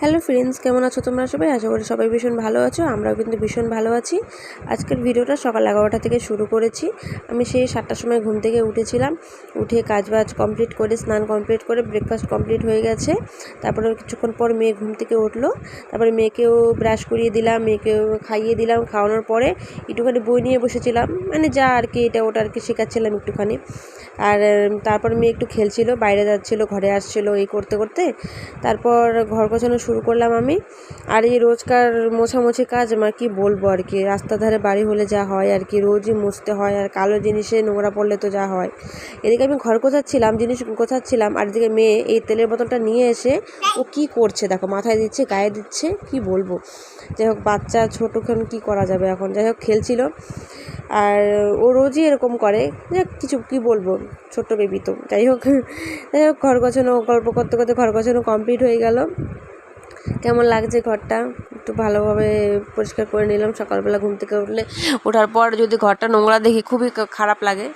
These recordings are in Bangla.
হ্যালো ফ্রেন্ডস, কেমন আছো তোমরা সবাই? আশা করি সবাই ভীষণ ভালো আছো। আমরাও কিন্তু ভীষণ ভালো আছি। আজকের ভিডিওটা সকাল 11টা থেকে শুরু করেছি। আমি সেই 7টার সময় ঘুম থেকে উঠেছিলাম। উঠে কাজবাজ কমপ্লিট করে, স্নান কমপ্লিট করে, ব্রেকফাস্ট কমপ্লিট হয়ে গেছে। তারপরে কিছুক্ষণ পর মেয়ে ঘুম থেকে উঠলো। তারপরে মেয়েকেও ব্রাশ করিয়ে দিলাম, মেয়েকেও খাইয়ে দিলাম। খাওয়ানোর পরে একটুখানি বই নিয়ে বসেছিলাম, মানে যা আর কি এটা ওটা আর কি শেখাচ্ছিলাম একটুখানি। আর তারপর মেয়ে একটু খেলছিল, বাইরে যাচ্ছিলো, ঘরে আসছিলো, এই করতে করতে তারপর ঘর গোছানো শুরু করলাম আমি। আর এই রোজকার মোছামুছি কাজ আমার কি বলবো আর কি, রাস্তার ধারে বাড়ি হলে যা হয় আর কি, রোজই মুছতে হয়। আর কালো জিনিসে নোংরা পড়লে তো যা হয়। এদিকে আমি ঘর গোছাচ্ছিলাম, জিনিস গোছাচ্ছিলাম, আর এদিকে মেয়ে এই তেলের বোতলটা নিয়ে এসে ও কি করছে দেখো, মাথায় দিচ্ছে, গায়ে দিচ্ছে, কি বলবো। যাই হোক, বাচ্চা ছোটোক্ষণ কি করা যাবে এখন। যাই হোক, খেলছিল। আর ও রোজই এরকম করে, কিছু কি বলবো, ছোট্ট বেবি তো। যাই হোক, ঘর গোছানো, গল্প করতে করতে ঘর গোছানো কমপ্লিট হয়ে গেল। কেমন লাগছে ঘরটা একটু ভালোভাবে পরিষ্কার করে নিলাম। সকালবেলা ঘুম থেকে ওঠার পর যদি ঘরটা নোংরা দেখি খুবই খারাপ লাগে।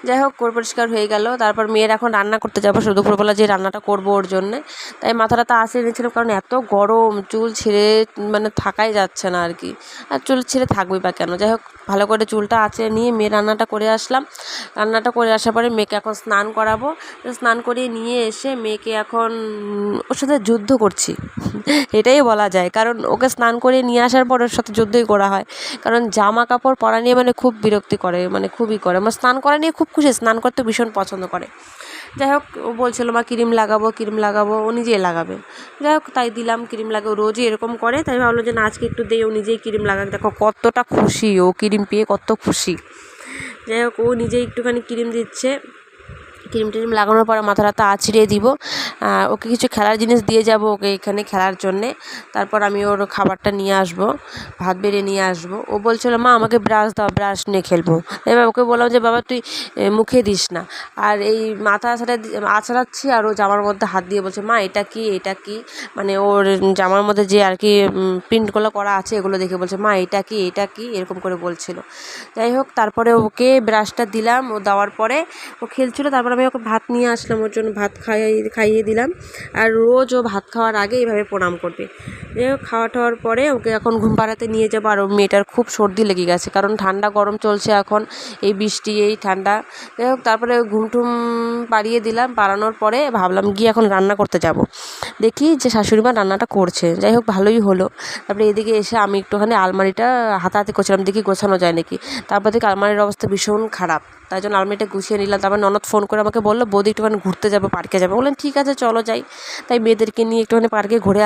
যাই হোক, পরিষ্কার হয়ে গেল। তারপর মেয়ের এখন রান্না করতে যাবো, শুধু দুপুরবেলা যে রান্নাটা করবো ওর জন্যে। তাই মাথাটা আসিয়ে নিয়েছিলাম, কারণ এত গরম, চুল ছেড়ে মানে থাকাই যাচ্ছে না আর কি। আর চুল ছেড়ে থাকবেই বা কেন। যাই হোক, ভালো করে চুলটা আঁচড়ে নিয়ে মেয়ে রান্নাটা করে আসলাম। রান্নাটা করে আসার পরে মেয়েকে এখন স্নান করাবো। স্নান করিয়ে নিয়ে এসে মেয়েকে এখন ওর সাথে যুদ্ধ করছি, এটাই বলা যায়। কারণ ওকে স্নান করিয়ে নিয়ে আসার পর ওর সাথে যুদ্ধই করা হয়। কারণ জামা কাপড় পরা নিয়ে মানে খুব বিরক্তি করে, মানে খুবই করে। আমার স্নান করা নিয়ে খুব খুশি, স্নান করতে ভীষণ পছন্দ করে। যাই হোক, ও বলছিল মা ক্রিম লাগাবো, ও নিজেই লাগাবে। যাই হোক, তাই দিলাম ক্রিম লাগাবো। রোজই এরকম করে, তাই ভাবলো যে না, আজকে একটু দিয়ে ও নিজেই ক্রিম লাগাক। দেখো কতটা খুশি ও, ক্রিম পেয়ে কত খুশি। যাই হোক, ও নিজেই একটুখানি ক্রিম দিচ্ছে। ক্রিম টিম লাগানোর পরে মাথাটা আঁচড়িয়ে দিব। ওকে কিছু খেলার জিনিস দিয়ে যাব ওকে এখানে খেলার জন্যে। তারপর আমি ওর খাবারটা নিয়ে আসবো, ভাত বেড়ে নিয়ে আসবো। ও বলছিল মা আমাকে ব্রাশ দাও, ব্রাশ নিয়ে খেলবো। এবার ওকে বললাম যে বাবা তুই মুখে দিস না। আর এই মাথা আছড়াচ্ছি, আর ও জামার মধ্যে হাত দিয়ে বলছে মা এটা কি, মানে ওর জামার মধ্যে যে আর কি প্রিন্টগুলো করা আছে এগুলো দেখে বলছে মা এটা কি এরকম করে বলছিল। যাই হোক, তারপরে ওকে ব্রাশটা দিলাম। ও দেওয়ার পরে ও খেলছিল। তারপর আমি ওকে ভাত নিয়ে আসলাম, ওর জন্য ভাত খাইয়ে দিলাম। আর রোজ ও ভাত খাওয়ার আগে এইভাবে প্রণাম করবে। যাই হোক, খাওয়া টাওয়ার পরে ওকে এখন ঘুম পাড়াতে নিয়ে যাবো। আর ওর মেয়েটার খুব সর্দি লেগে গেছে, কারণ ঠান্ডা গরম চলছে এখন, এই বৃষ্টি এই ঠান্ডা। যাই হোক, তারপরে ঘুমটুম পাড়িয়ে দিলাম। পাড়ানোর পরে ভাবলাম গিয়ে এখন রান্না করতে যাব। দেখি যে শাশুড়ি মা রান্নাটা করছে। যাই হোক, ভালোই হলো। তারপরে এদিকে এসে আমি একটুখানি আলমারিটা হাতাহাতি করছিলাম, দেখি গোছানো যায় নাকি। তারপর দেখি আলমারির অবস্থা ভীষণ খারাপ, তাই জন্য আলমারিটা গুছিয়ে নিলাম। তারপর ননদ ফোন করে আমাকে বললো বৌদি একটুখানি ঘুরতে যাবো, পার্কে যাবো। বললাম ঠিক আছে চলো যাই। তাই মেয়েদেরকে নিয়ে একটুখানি পার্কে ঘুরে